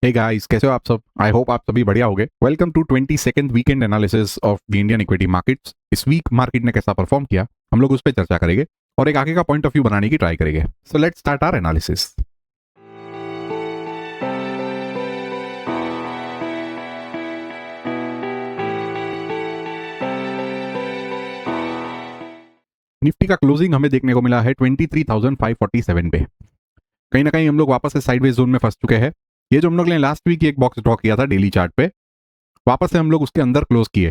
Hey guys, कैसे हो आप सब? आई होप आप सभी बढ़िया होगे। Welcome to 22nd weekend analysis of the Indian equity markets. इस वीक मार्केट ने कैसा परफॉर्म किया, हम लोग उस पर चर्चा करेंगे और एक आगे का पॉइंट ऑफ व्यू बनाने की ट्राई करेंगे। So let's start our analysis. Nifty का क्लोजिंग हमें देखने को मिला है 23,547 पे। कहीं ना कहीं हम लोग वापस से साइडवेज जोन में फंस चुके हैं। ये जो हम लोग ने लास्ट वीक एक बॉक्स ड्रॉ किया था डेली चार्ट पे, वापस से हम लोग उसके अंदर क्लोज किए।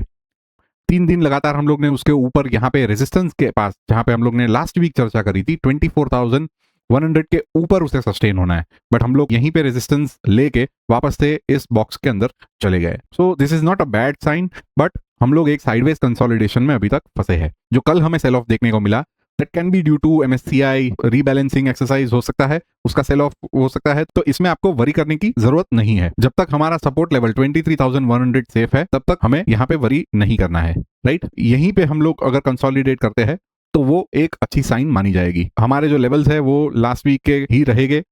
3 दिन लगातार हम लोग ने उसके ऊपर यहाँ पे रेजिस्टेंस के पास, जहां पे हम लोग ने लास्ट वीक चर्चा करी थी 24,100 के ऊपर उसे सस्टेन होना है, बट हम लोग यहीं पे रेजिस्टेंस लेके वापस से इस बॉक्स के अंदर चले गए। So this is not a bad sign, but हम लोग एक साइडवेज कंसोलिडेशन में अभी तक फंसे हैं। जो कल हमें सेल ऑफ देखने को मिला, that can be due to MSCI rebalancing exercise हो सकता है, उसका सेल ऑफ हो सकता है। तो इसमें आपको वरी करने की जरूरत नहीं है। जब तक हमारा सपोर्ट लेवल 23,100 सेफ है, तब तक हमें यहाँ पे वरी नहीं करना है, राइट। यहीं पे हम लोग अगर कंसोलिडेट करते हैं तो वो एक अच्छी साइन मानी जाएगी। हमारे जो लेवल्स है वो लास्ट वीक के ही रहेंगे।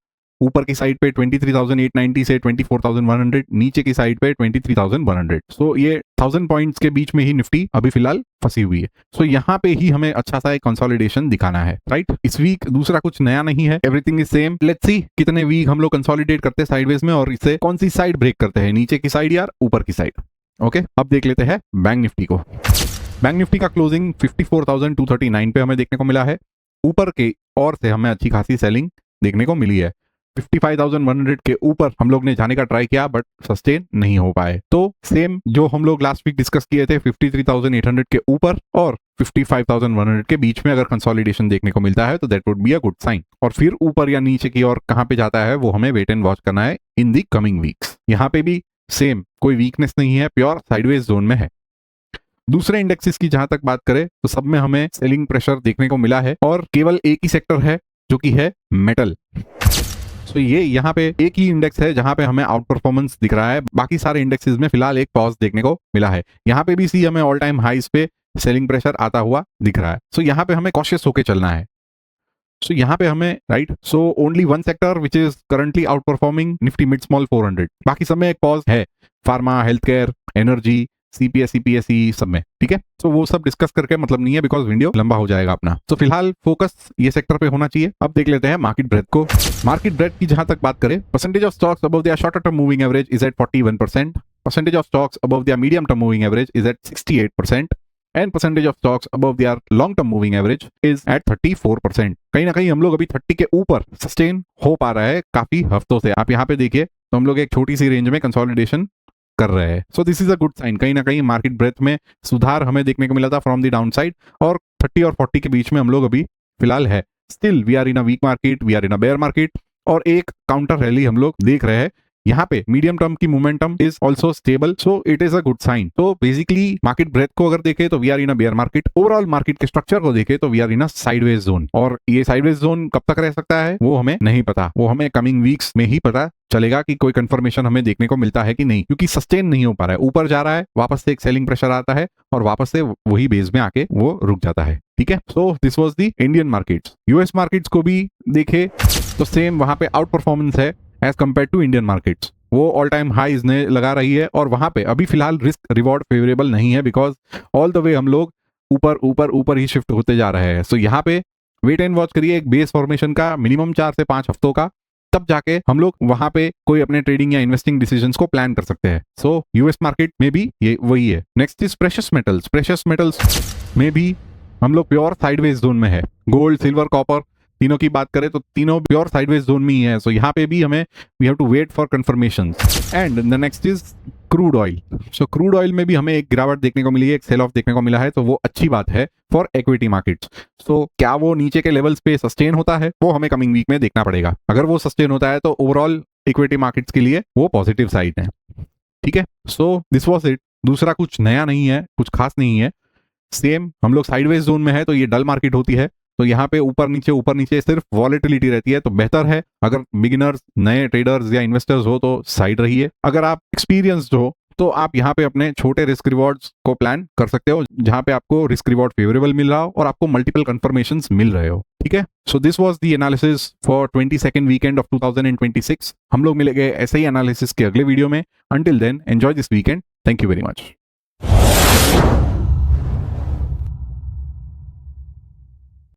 ऊपर की साइड पे 23,890 से 24,100, नीचे की साइड पे 23,100। सो ये 1000 पॉइंट्स के बीच में ही निफ्टी अभी फिलहाल फंसी हुई है। सो यहाँ पे ही हमें अच्छा सा एक कंसोलिडेशन दिखाना है, राइट। इस वीक दूसरा कुछ नया नहीं है, everything is same. Let's see कितने वीक हम लोग कंसोलिडेट करते हैं साइडवेज में और इससे कौन सी साइड ब्रेक करते हैं, नीचे की साइड या ऊपर की साइड। ओके, अब देख लेते हैं बैंक निफ्टी को। बैंक निफ्टी का क्लोजिंग 54,239 पे हमें देखने को मिला है। ऊपर के और से हमें अच्छी खासी सेलिंग देखने को मिली है। 55,100 के ऊपर हम लोग ने जाने का ट्राई किया, बट सस्टेन नहीं हो पाए। तो सेम जो हम लोग लास्ट वीक डिस्कस किए थे, 53,800 के ऊपर और 55,100 के बीच में अगर कंसोलिडेशन देखने को मिलता है तो that would be a good sign. और फिर ऊपर या नीचे की और कहां पे जाता है वो हमें वेट एंड वॉच करना है इन दी कमिंग वीक्स। यहाँ पे भी सेम, कोई वीकनेस नहीं है, प्योर साइडवेज जोन में है। दूसरे इंडेक्सेस की जहां तक बात करें तो सब में हमें सेलिंग प्रेशर देखने को मिला है और केवल एक ही सेक्टर है जो कि है मेटल। सो ये यहाँ पे एक ही इंडेक्स है जहां पे हमें आउट परफॉर्मेंस दिख रहा है। बाकी सारे इंडेक्सेस में फिलहाल एक पॉज देखने को मिला है। यहाँ पे भी सी हमें ऑल टाइम हाइस पे सेलिंग प्रेशर आता हुआ दिख रहा है। सो यहाँ पे हमें कॉशियस होके चलना है। सो यहाँ पे हमें, right, so only one sector which is currently out performing Nifty mid small 400। बाकी सब में एक पॉज है, pharma, health care, energy, CPS, CPSE सब में, ठीक है। तो वो सब डिस्कस करके मतलब नहीं है, बिकॉज वीडियो लंबा हो जाएगा अपना। तो फिलहाल फोकस ये सेक्टर पे होना चाहिए। अब देख लेते हैं मार्केट ब्रेथ को। मार्केट ब्रेथ की जहां तक बात करें, percentage of stocks above the shorter term moving average is at 41%, percentage of stocks above the medium term moving average is at 68%, and percentage of stocks above their long term moving average is at 34%। कहीं ना कहीं हम लोग अभी 30 के ऊपर sustain हो पा रहा है काफी हफ्तों से। आप यहाँ पे देखिए तो हम लोग एक छोटी सी रेंज में कंसोलिडेशन कर रहे हैं। So this is a good sign. कहीं ना कहीं मार्केट ब्रेथ में सुधार हमें देखने को मिला था फ्रॉम द डाउन साइड, और 30 और 40 के बीच में हम लोग अभी फिलहाल है। Still we are in a weak market, we are in a bear market, और एक काउंटर रैली हम लोग देख रहे हैं। यहाँ पे मीडियम टर्म की momentum is also stable, so it is a good sign. तो बेसिकली मार्केट ब्रेथ को अगर देखें तो we are in a bear market. Overall market के स्ट्रक्चर को देखें तो we are in a sideways zone, और ये साइडवेज जोन कब तक रह सकता है वो हमें नहीं पता। वो हमें कमिंग वीक्स में ही पता चलेगा कि कोई कंफर्मेशन हमें देखने को मिलता है कि नहीं, क्योंकि सस्टेन नहीं हो पा रहा है। ऊपर जा रहा है, वापस से एक सेलिंग प्रेशर आता है और वापस से वही बेस में आके वो रुक जाता है, ठीक है। So this was the Indian markets. US markets को भी देखे तो सेम वहां पे आउट परफॉर्मेंस है as compare to Indian markets. वो ऑल टाइम हाईज ने लगा रही है और वहां पे अभी फिलहाल रिस्क रिवॉर्ड फेवरेबल नहीं है, बिकॉज ऑल द वे हम लोग ऊपर ऊपर ऊपर ही शिफ्ट होते जा रहे हैं। सो यहाँ पे वेट एंड वॉच करिए एक बेस फॉर्मेशन का, मिनिमम 4 से 5 हफ्तों का, तब जाके हम लोग वहां पे कोई अपने ट्रेडिंग या इन्वेस्टिंग डिसीजंस को प्लान कर सकते हैं। सो यूएस मार्केट में भी ये वही है। Next is precious metals. Precious metals में भी हम लोग प्योर साइडवेज जोन में है। गोल्ड, सिल्वर, कॉपर, तीनों की बात करें तो तीनों प्योर साइडवेज जोन में ही है। सो यहाँ पे भी हमें we have to wait for confirmation. And the next is crude oil. So crude oil में भी हमें एक गिरावट देखने को मिली है, एक सेल ऑफ देखने को मिला है, तो वो अच्छी बात है फॉर इक्विटी मार्केट्स। सो क्या वो नीचे के लेवल्स पे सस्टेन होता है वो हमें कमिंग वीक में देखना पड़ेगा। अगर वो सस्टेन होता है तो ओवरऑल इक्विटी मार्केट्स के लिए वो पॉजिटिव साइड है, ठीक है। So this was it. दूसरा कुछ नया नहीं है, कुछ खास नहीं है। सेम हम लोग साइडवेज जोन में है तो ये डल मार्केट होती है, तो यहाँ पे ऊपर नीचे सिर्फ वॉलेटिलिटी रहती है। तो बेहतर है अगर बिगिनर्स, नए ट्रेडर्स या इन्वेस्टर्स हो तो साइड रहिए। अगर आप एक्सपीरियंस्ड हो तो आप यहाँ पे अपने छोटे रिस्क रिवॉर्ड्स को प्लान कर सकते हो, जहाँ पे आपको रिस्क रिवॉर्ड फेवरेबल मिल रहा हो और आपको मल्टीपल कंफर्मेशंस मिल रहे हो। ठीक है, so this was the analysis for 22nd weekend of 2026। हम लोग मिलेंगे ऐसे ही एनालिसिस के अगले वीडियो में। Until then enjoy this weekend. Thank you very much.